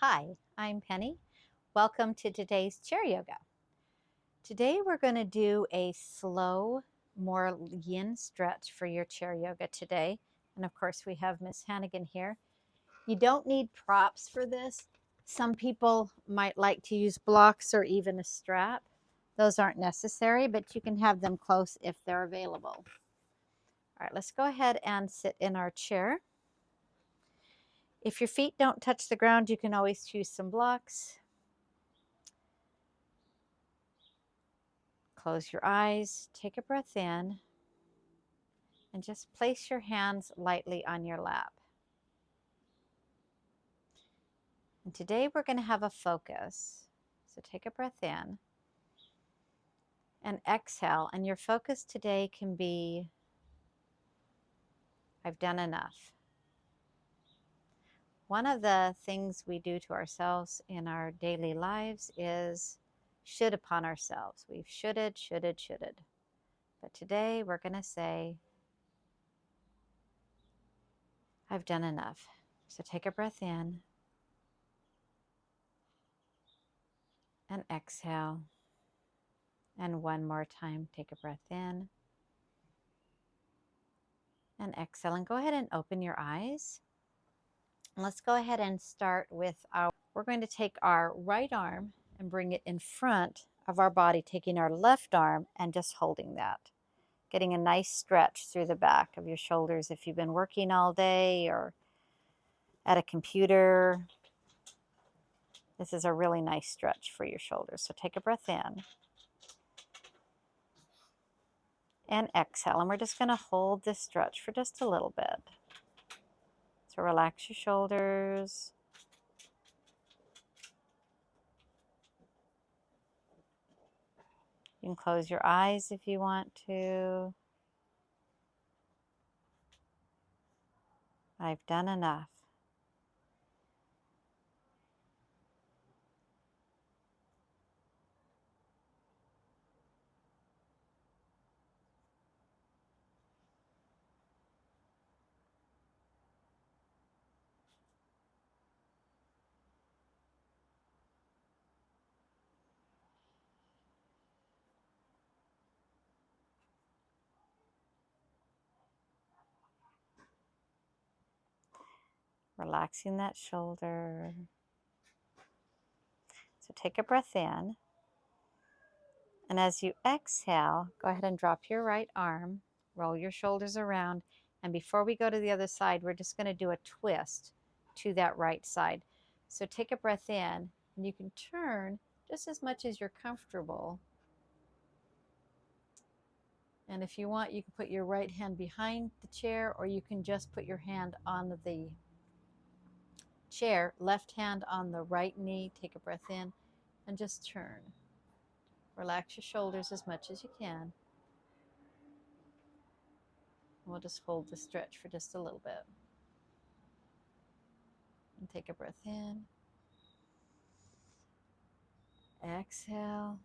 Hi, I'm Penny. Welcome to today's chair yoga. Today we're going to do a slow, more yin stretch for your chair yoga today. And of course, we have Miss Hannigan here. You don't need props for this. Some people might like to use blocks or even a strap. Those aren't necessary, but you can have them close if they're available. All right, let's go ahead and sit in our chair. If your feet don't touch the ground, you can always choose some blocks. Close your eyes, take a breath in, and just place your hands lightly on your lap. And today we're going to have a focus. So take a breath in and exhale. And your focus today can be, I've done enough. One of the things we do to ourselves in our daily lives is should upon ourselves. We've shoulded. But today we're going to say, I've done enough. So take a breath in and exhale. And one more time, take a breath in and exhale. And go ahead and open your eyes. And let's go ahead and start with we're going to take our right arm and bring it in front of our body, taking our left arm and just holding that. Getting a nice stretch through the back of your shoulders if you've been working all day or at a computer. This is a really nice stretch for your shoulders. So take a breath in and exhale. And we're just going to hold this stretch for just a little bit. So relax your shoulders. You can close your eyes if you want to. I've done enough. Relaxing that shoulder. So take a breath in. And as you exhale, go ahead and drop your right arm, roll your shoulders around. And before we go to the other side, we're just going to do a twist to that right side. So take a breath in, and you can turn just as much as you're comfortable. And if you want, you can put your right hand behind the chair, or you can just put your hand on the chair, left hand on the right knee. Take a breath in and just turn. Relax your shoulders as much as you can. We'll just hold the stretch for just a little bit. And take a breath in. Exhale.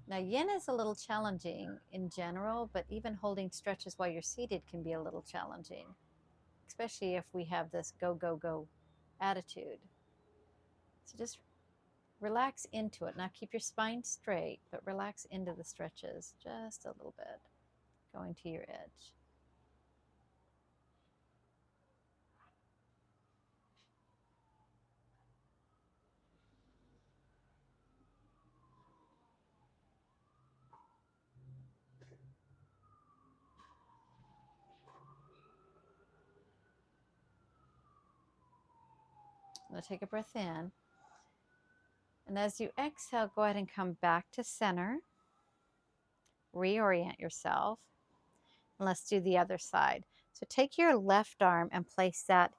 Now, yin is a little challenging in general, but even holding stretches while you're seated can be a little challenging, especially if we have this go, go, go attitude. So just relax into it. Now keep your spine straight, but relax into the stretches just a little bit, going to your edge. Now take a breath in. And as you exhale, go ahead and come back to center. Reorient yourself. And let's do the other side. So take your left arm and place that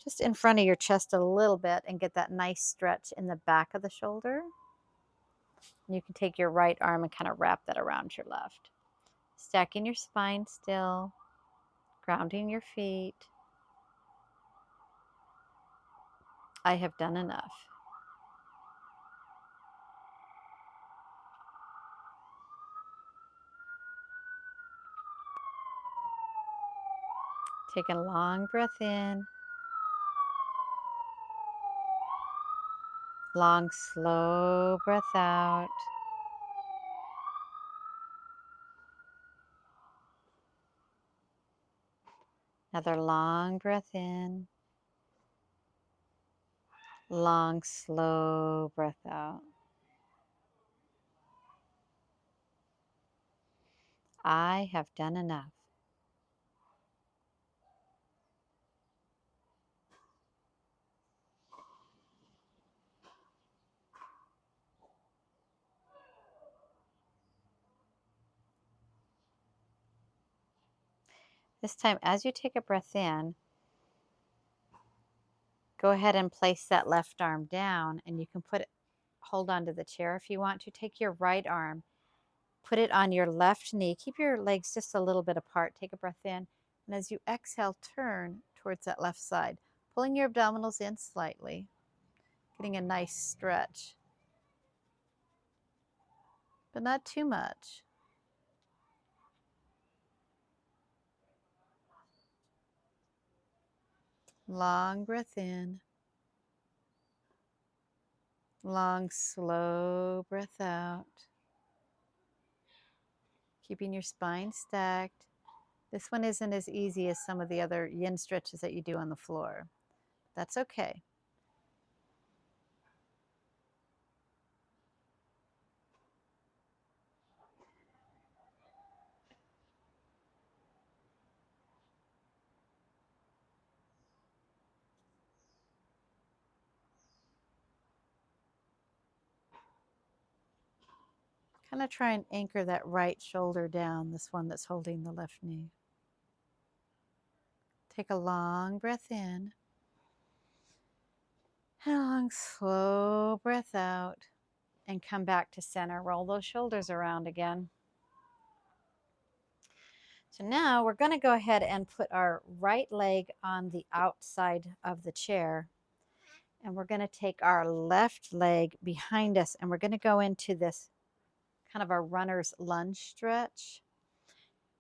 just in front of your chest a little bit and get that nice stretch in the back of the shoulder. And you can take your right arm and kind of wrap that around your left. Stacking your spine still, grounding your feet. I have done enough. Take a long breath in Long, slow breath out. Another long breath in. Long, slow breath out. I have done enough. This time, as you take a breath in, go ahead and place that left arm down, and you can hold on to the chair if you want to. Take your right arm, put it on your left knee. Keep your legs just a little bit apart. Take a breath in. And as you exhale, turn towards that left side, pulling your abdominals in slightly, getting a nice stretch, but not too much. Long breath in. Long, slow breath out. Keeping your spine stacked. This one isn't as easy as some of the other yin stretches that you do on the floor. That's okay. Kind of try and anchor that right shoulder down, this one that's holding the left knee. Take a long breath in. And a long, slow breath out. And come back to center. Roll those shoulders around again. So now we're going to go ahead and put our right leg on the outside of the chair. And we're going to take our left leg behind us, and we're going to go into this kind of a runner's lunge stretch.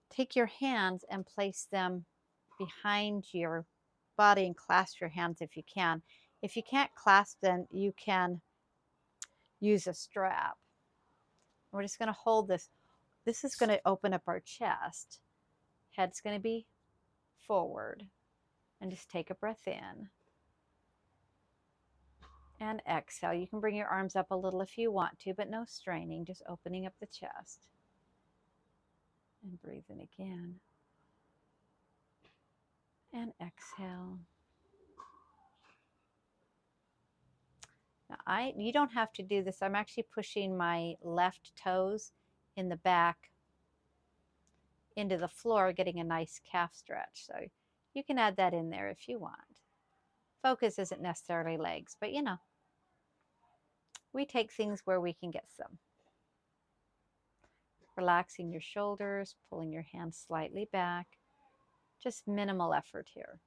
Take your hands and place them behind your body and clasp your hands if you can. If you can't clasp them, you can use a strap. We're just going to hold this. This is going to open up our chest. Head's going to be forward. And just take a breath in. And exhale. You can bring your arms up a little if you want to, but no straining, just opening up the chest. And breathe in again. And exhale. Now you don't have to do this. I'm actually pushing my left toes in the back into the floor, getting a nice calf stretch. So you can add that in there if you want. Focus isn't necessarily legs, but you know, we take things where we can get some. Relaxing your shoulders, pulling your hands slightly back. Just minimal effort here.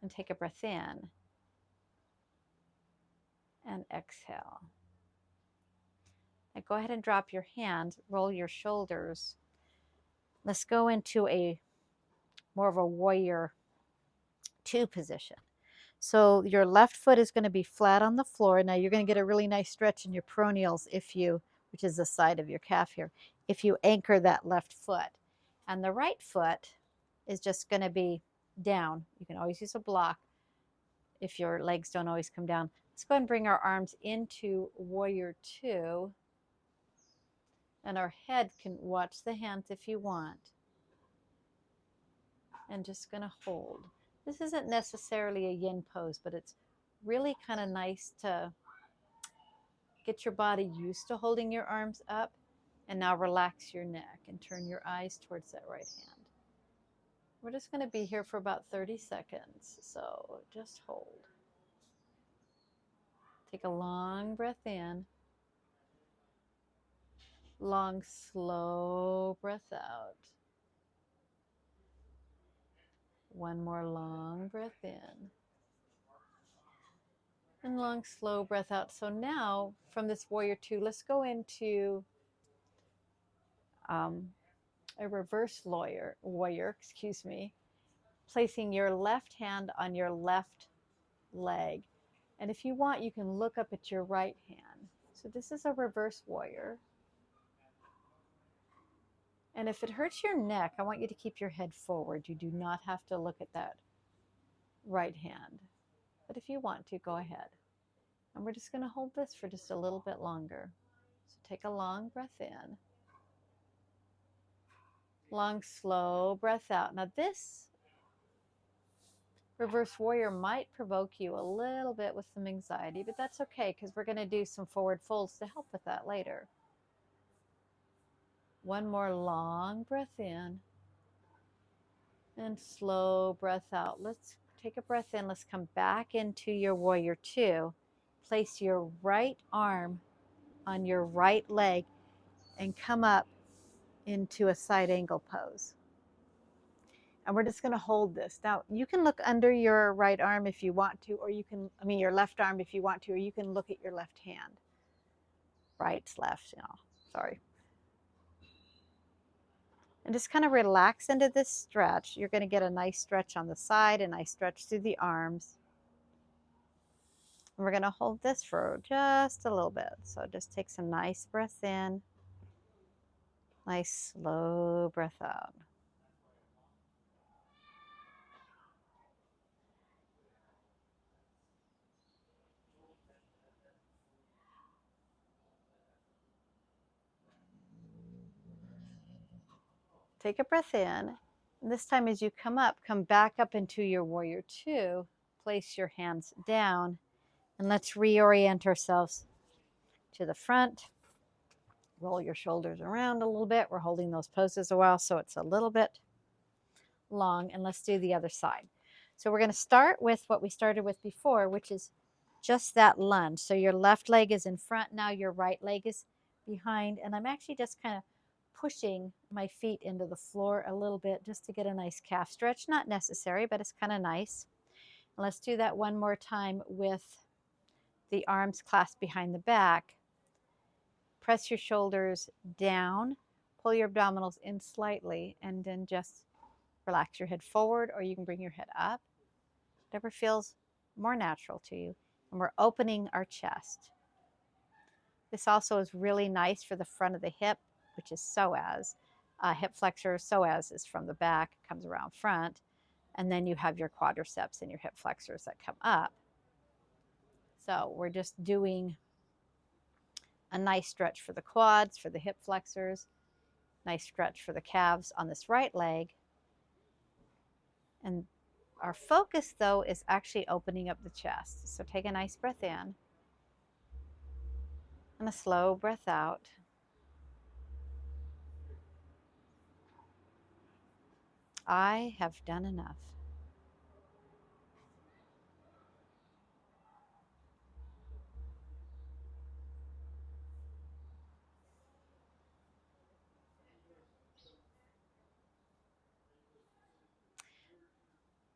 And take a breath in. And exhale. Now go ahead and drop your hands, roll your shoulders. Let's go into more of a warrior two position. So your left foot is going to be flat on the floor. Now you're going to get a really nice stretch in your peroneals which is the side of your calf here, if you anchor that left foot. And the right foot is just going to be down. You can always use a block if your legs don't always come down. Let's go ahead and bring our arms into warrior two. And our head can watch the hands if you want. And just going to hold. This isn't necessarily a yin pose, but it's really kind of nice to get your body used to holding your arms up. And now relax your neck and turn your eyes towards that right hand. We're just going to be here for about 30 seconds, so just hold. Take a long breath in. Long, slow breath out. One more long breath in. And long, slow breath out. So now, from this warrior two, let's go into a reverse warrior, placing your left hand on your left leg. And if you want, you can look up at your right hand. So this is a reverse warrior. And if it hurts your neck, I want you to keep your head forward. You do not have to look at that right hand. But if you want to, go ahead. And we're just going to hold this for just a little bit longer. So take a long breath in. Long, slow breath out. Now this reverse warrior might provoke you a little bit with some anxiety, but that's okay because we're going to do some forward folds to help with that later. One more long breath in and slow breath out. Let's take a breath in. Let's come back into your warrior two. Place your right arm on your right leg and come up into a side angle pose. And we're just going to hold this. Now, you can look under your right arm if you want to, or you can, your left arm if you want to, or you can look at your left hand. Right, left, sorry. And just kind of relax into this stretch. You're going to get a nice stretch on the side, a nice stretch through the arms. And we're going to hold this for just a little bit. So just take some nice breath in, nice slow breath out. Take a breath in. And this time as you come up, come back up into your warrior two. Place your hands down. And let's reorient ourselves to the front. Roll your shoulders around a little bit. We're holding those poses a while, so it's a little bit long. And let's do the other side. So we're going to start with what we started with before, which is just that lunge. So your left leg is in front. Now your right leg is behind. And I'm actually just kind of pushing my feet into the floor a little bit just to get a nice calf stretch. Not necessary, but it's kind of nice. And let's do that one more time with the arms clasped behind the back. Press your shoulders down, pull your abdominals in slightly, and then just relax your head forward, or you can bring your head up, whatever feels more natural to you. And we're opening our chest. This also is really nice for the front of the hip, which is psoas. Hip flexor, psoas is from the back, comes around front. And then you have your quadriceps and your hip flexors that come up. So we're just doing a nice stretch for the quads, for the hip flexors, nice stretch for the calves on this right leg. And our focus, though, is actually opening up the chest. So take a nice breath in and a slow breath out. I have done enough.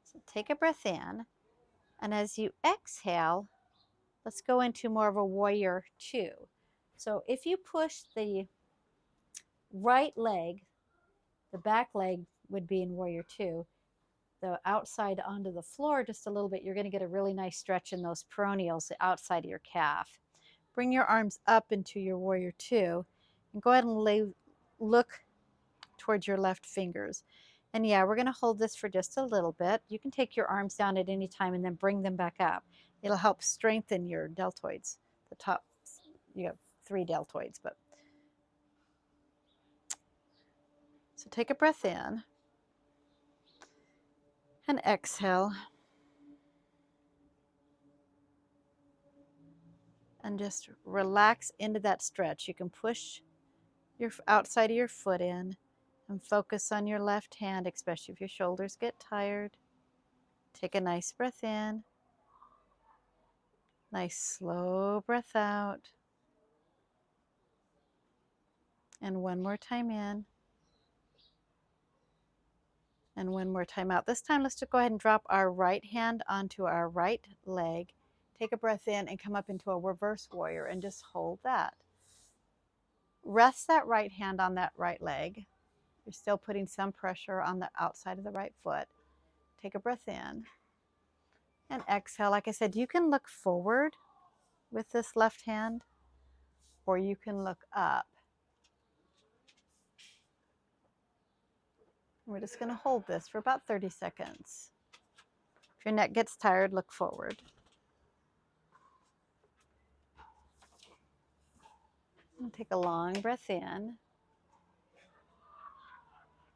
So take a breath in, and as you exhale, let's go into more of a warrior two. So if you push the right leg, the back leg would be in warrior two, the outside onto the floor just a little bit, you're going to get a really nice stretch in those peroneals, the outside of your calf. Bring your arms up into your warrior two, and go ahead and look towards your left fingers. And yeah, we're going to hold this for just a little bit. You can take your arms down at any time and then bring them back up. It'll help strengthen your deltoids. The top, you have 3 deltoids, but. So take a breath in and exhale. And just relax into that stretch. You can push your outside of your foot in and focus on your left hand, especially if your shoulders get tired. Take a nice breath in. Nice slow breath out. And one more time in. And one more time out. This time, let's just go ahead and drop our right hand onto our right leg. Take a breath in and come up into a reverse warrior and just hold that. Rest that right hand on that right leg. You're still putting some pressure on the outside of the right foot. Take a breath in. And exhale. Like I said, you can look forward with this left hand, or you can look up. We're just going to hold this for about 30 seconds. If your neck gets tired, look forward. And take a long breath in.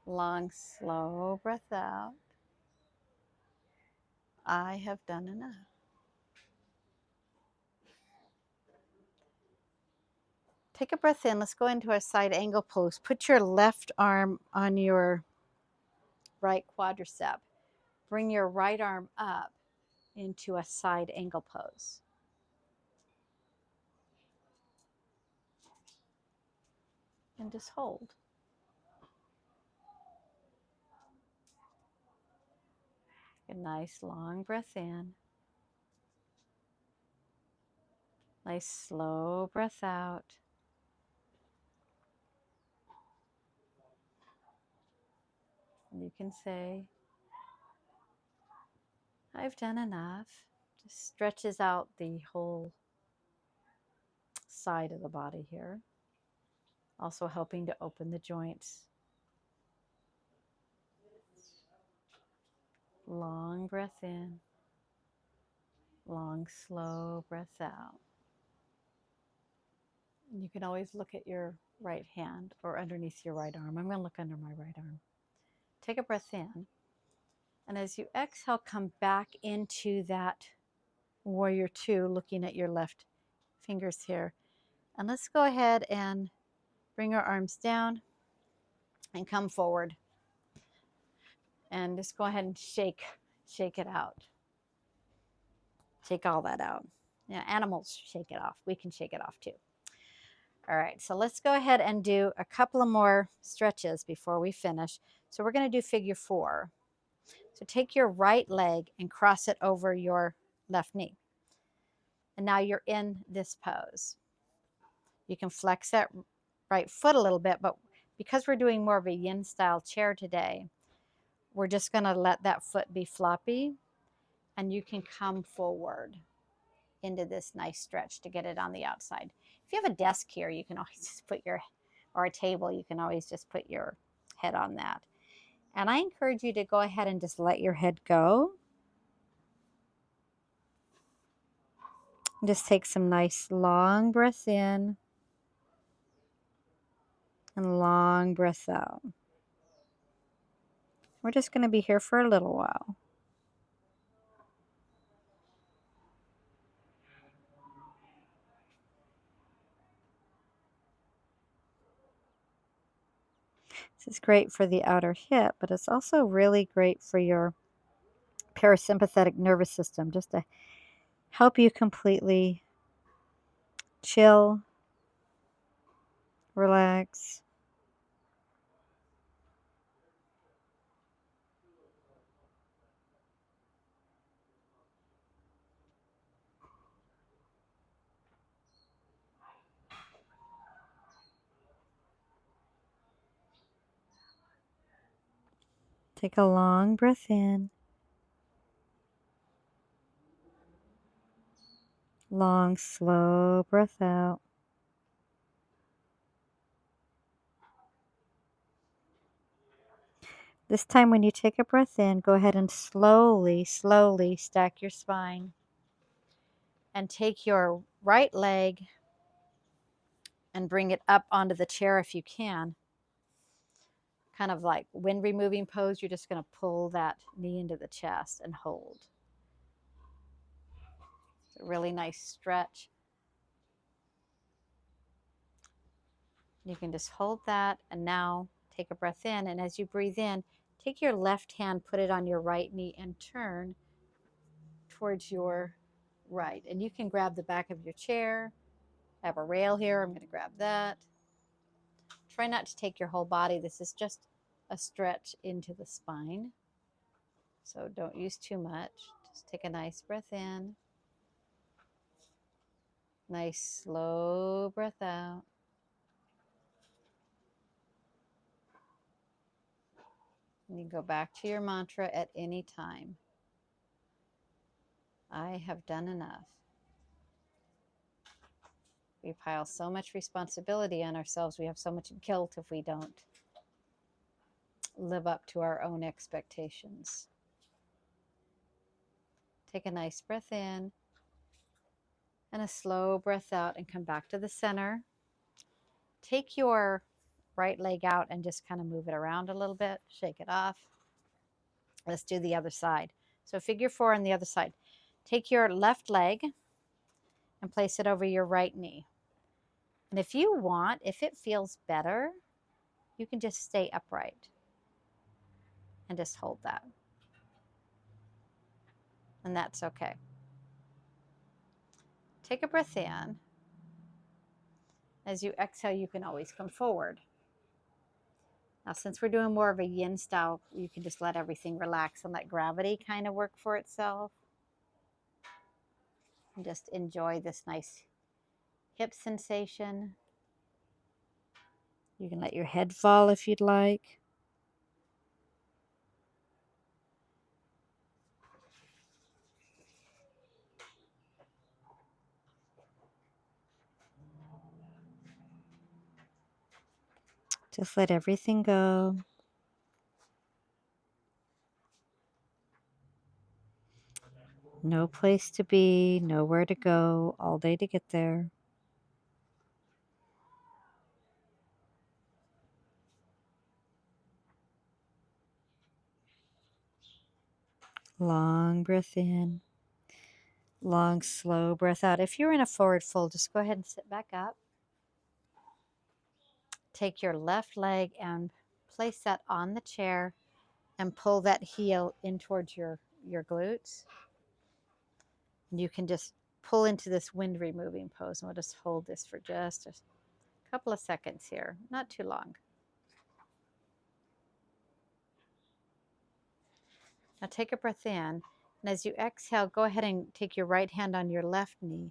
Long, slow breath out. I have done enough. Take a breath in. Let's go into a side angle pose. Put your left arm on your right quadricep. Bring your right arm up into a side angle pose. And just hold. A nice long breath in. Nice slow breath out. And you can say, I've done enough. Just stretches out the whole side of the body here. Also helping to open the joints. Long breath in. Long, slow breath out. You can always look at your right hand or underneath your right arm. I'm going to look under my right arm. Take a breath in. And as you exhale, come back into that warrior two, looking at your left fingers here. And let's go ahead and bring our arms down and come forward. And just go ahead and shake it out. Shake all that out. Yeah, animals shake it off. We can shake it off too. All right, so let's go ahead and do a couple of more stretches before we finish. So we're going to do figure four. So take your right leg and cross it over your left knee. And now you're in this pose. You can flex that right foot a little bit, but because we're doing more of a yin style chair today, we're just going to let that foot be floppy, and you can come forward into this nice stretch to get it on the outside. If you have a desk here, you can always just put your, or a table, you can always just put your head on that. And I encourage you to go ahead and just let your head go. Just take some nice long breaths in and long breath out. We're just going to be here for a little while. This is great for the outer hip, but it's also really great for your parasympathetic nervous system, just to help you completely chill, relax. Take a long breath in. Long, slow breath out. This time when you take a breath in, go ahead and slowly, slowly stack your spine. And take your right leg and bring it up onto the chair if you can. Kind of like wind removing pose. You're just going to pull that knee into the chest and hold. It's a really nice stretch. You can just hold that, and now take a breath in. And as you breathe in, take your left hand, put it on your right knee, and turn towards your right. And you can grab the back of your chair. I have a rail here. I'm going to grab that. Try not to take your whole body. This is just a stretch into the spine. So don't use too much. Just take a nice breath in. Nice slow breath out. And you can go back to your mantra at any time. I have done enough. We pile so much responsibility on ourselves. We have so much guilt if we don't live up to our own expectations. Take a nice breath in and a slow breath out and come back to the center. Take your right leg out and just kind of move it around a little bit. Shake it off. Let's do the other side. So figure 4 on the other side. Take your left leg and place it over your right knee. And if you want, if it feels better, you can just stay upright and just hold that. And that's okay. Take a breath in. As you exhale, you can always come forward. Now, since we're doing more of a yin style, you can just let everything relax and let gravity kind of work for itself. And just enjoy this nice hip sensation. You can let your head fall if you'd like. Just let everything go. No place to be, nowhere to go, all day to get there. Long breath in. Long, slow breath out. If you're in a forward fold, just go ahead and sit back up. Take your left leg and place that on the chair and pull that heel in towards your glutes. And you can just pull into this wind removing pose. And we'll just hold this for just a couple of seconds here, not too long. Now take a breath in. And as you exhale, go ahead and take your right hand on your left knee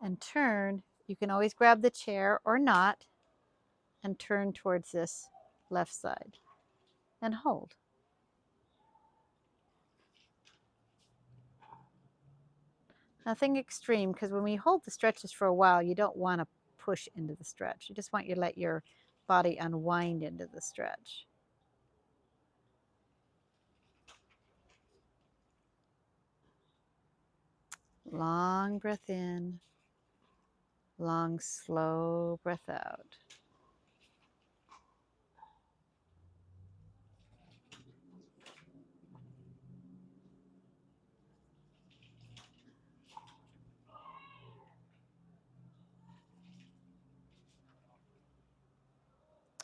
and turn. You can always grab the chair or not and turn towards this left side and hold. Nothing extreme, because when we hold the stretches for a while, you don't want to push into the stretch. You just want you to let your body unwind into the stretch. Long breath in, long, slow breath out.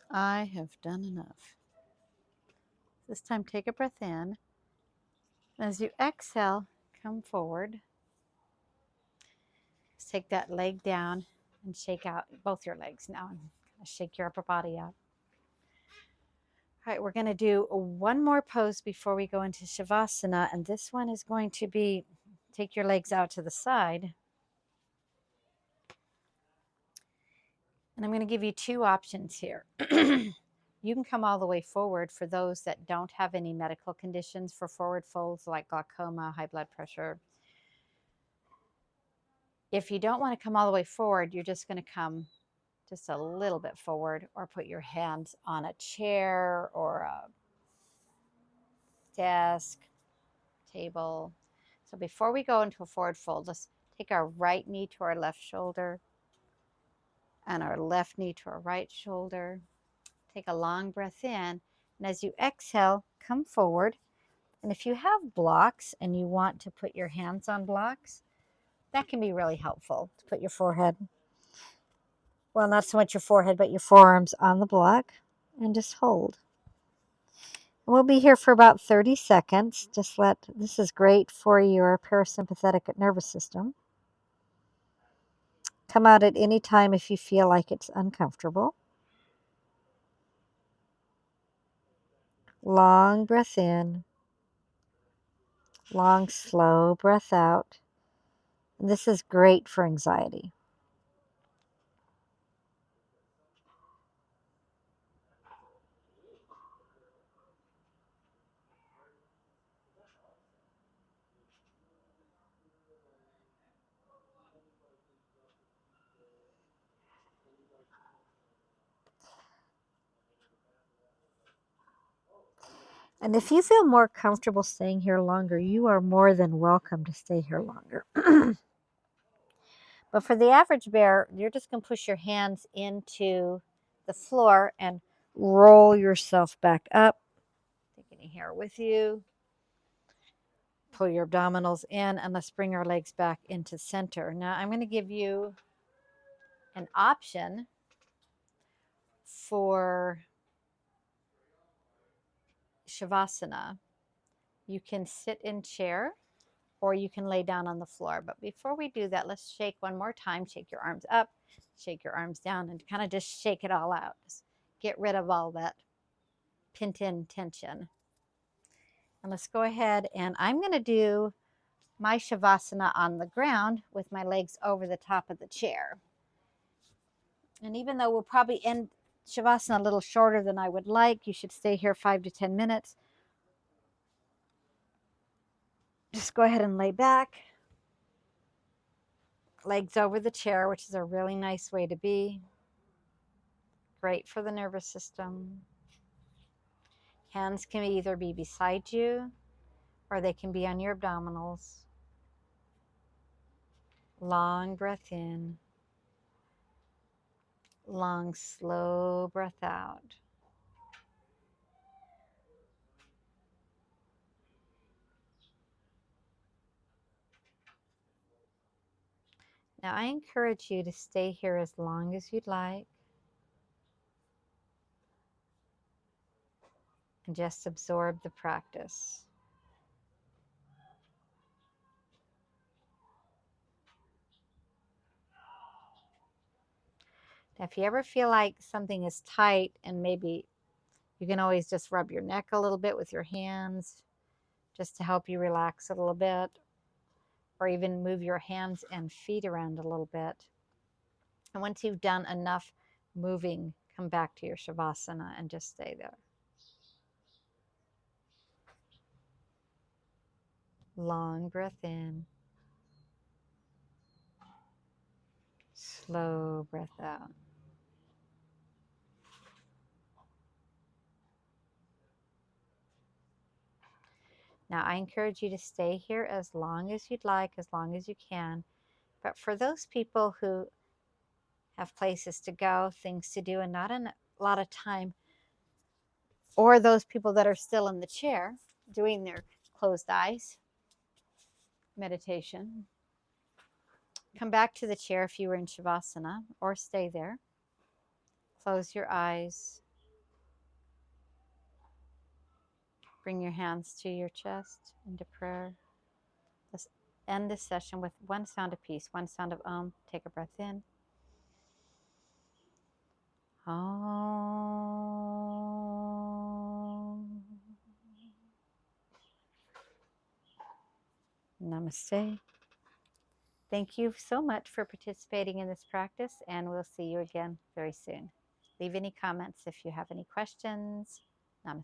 I have done enough. This time, take a breath in. As you exhale, come forward. Just take that leg down and shake out both your legs now and shake your upper body out. All right, we're going to do one more pose before we go into Shavasana, and this one is going to be take your legs out to the side. And I'm going to give you two options here. You can come all the way forward for those that don't have any medical conditions for forward folds like glaucoma, high blood pressure. If you don't want to come all the way forward, you're just going to come just a little bit forward or put your hands on a chair or a desk, table. So before we go into a forward fold, let's take our right knee to our left shoulder and our left knee to our right shoulder. Take a long breath in. And as you exhale, come forward. And if you have blocks and you want to put your hands on blocks, that can be really helpful to put your forehead, well, not so much your forehead, but your forearms on the block and just hold. We'll be here for about 30 seconds. This is great for your parasympathetic nervous system. Come out at any time if you feel like it's uncomfortable. Long breath in. Long, slow breath out. And this is great for anxiety. And if you feel more comfortable staying here longer, you are more than welcome to stay here longer. But for the average bear, you're just going to push your hands into the floor and roll yourself back up. Take any hair with you. Pull your abdominals in, and let's bring our legs back into center. Now I'm going to give you an option for Shavasana. You can sit in chair or you can lay down on the floor. But before we do that, let's shake one more time. Shake your arms up, shake your arms down, and kind of just shake it all out. Just get rid of all that pent-in tension. And let's go ahead, and I'm going to do my Shavasana on the ground with my legs over the top of the chair. And even though we'll probably end Shavasana a little shorter than I would like, you should stay here 5 to 10 minutes. Just go ahead and lay back. Legs over the chair, which is a really nice way to be. Great for the nervous system. Hands can either be beside you or they can be on your abdominals. Long breath in. Long, slow breath out. Now, I encourage you to stay here as long as you'd like and just absorb the practice. Now, if you ever feel like something is tight, and maybe you can always just rub your neck a little bit with your hands just to help you relax a little bit, or even move your hands and feet around a little bit. And once you've done enough moving, come back to your Shavasana and just stay there. Long breath in. Slow breath out. Now, I encourage you to stay here as long as you'd like, as long as you can. But for those people who have places to go, things to do, and not a lot of time, or those people that are still in the chair doing their closed eyes meditation, come back to the chair if you were in Shavasana, or stay there. Close your eyes. Bring your hands to your chest into prayer. Let's end this session with one sound apiece, one sound of Om. Take a breath in. Om. Namaste. Thank you so much for participating in this practice, and we'll see you again very soon. Leave any comments if you have any questions. Namaste.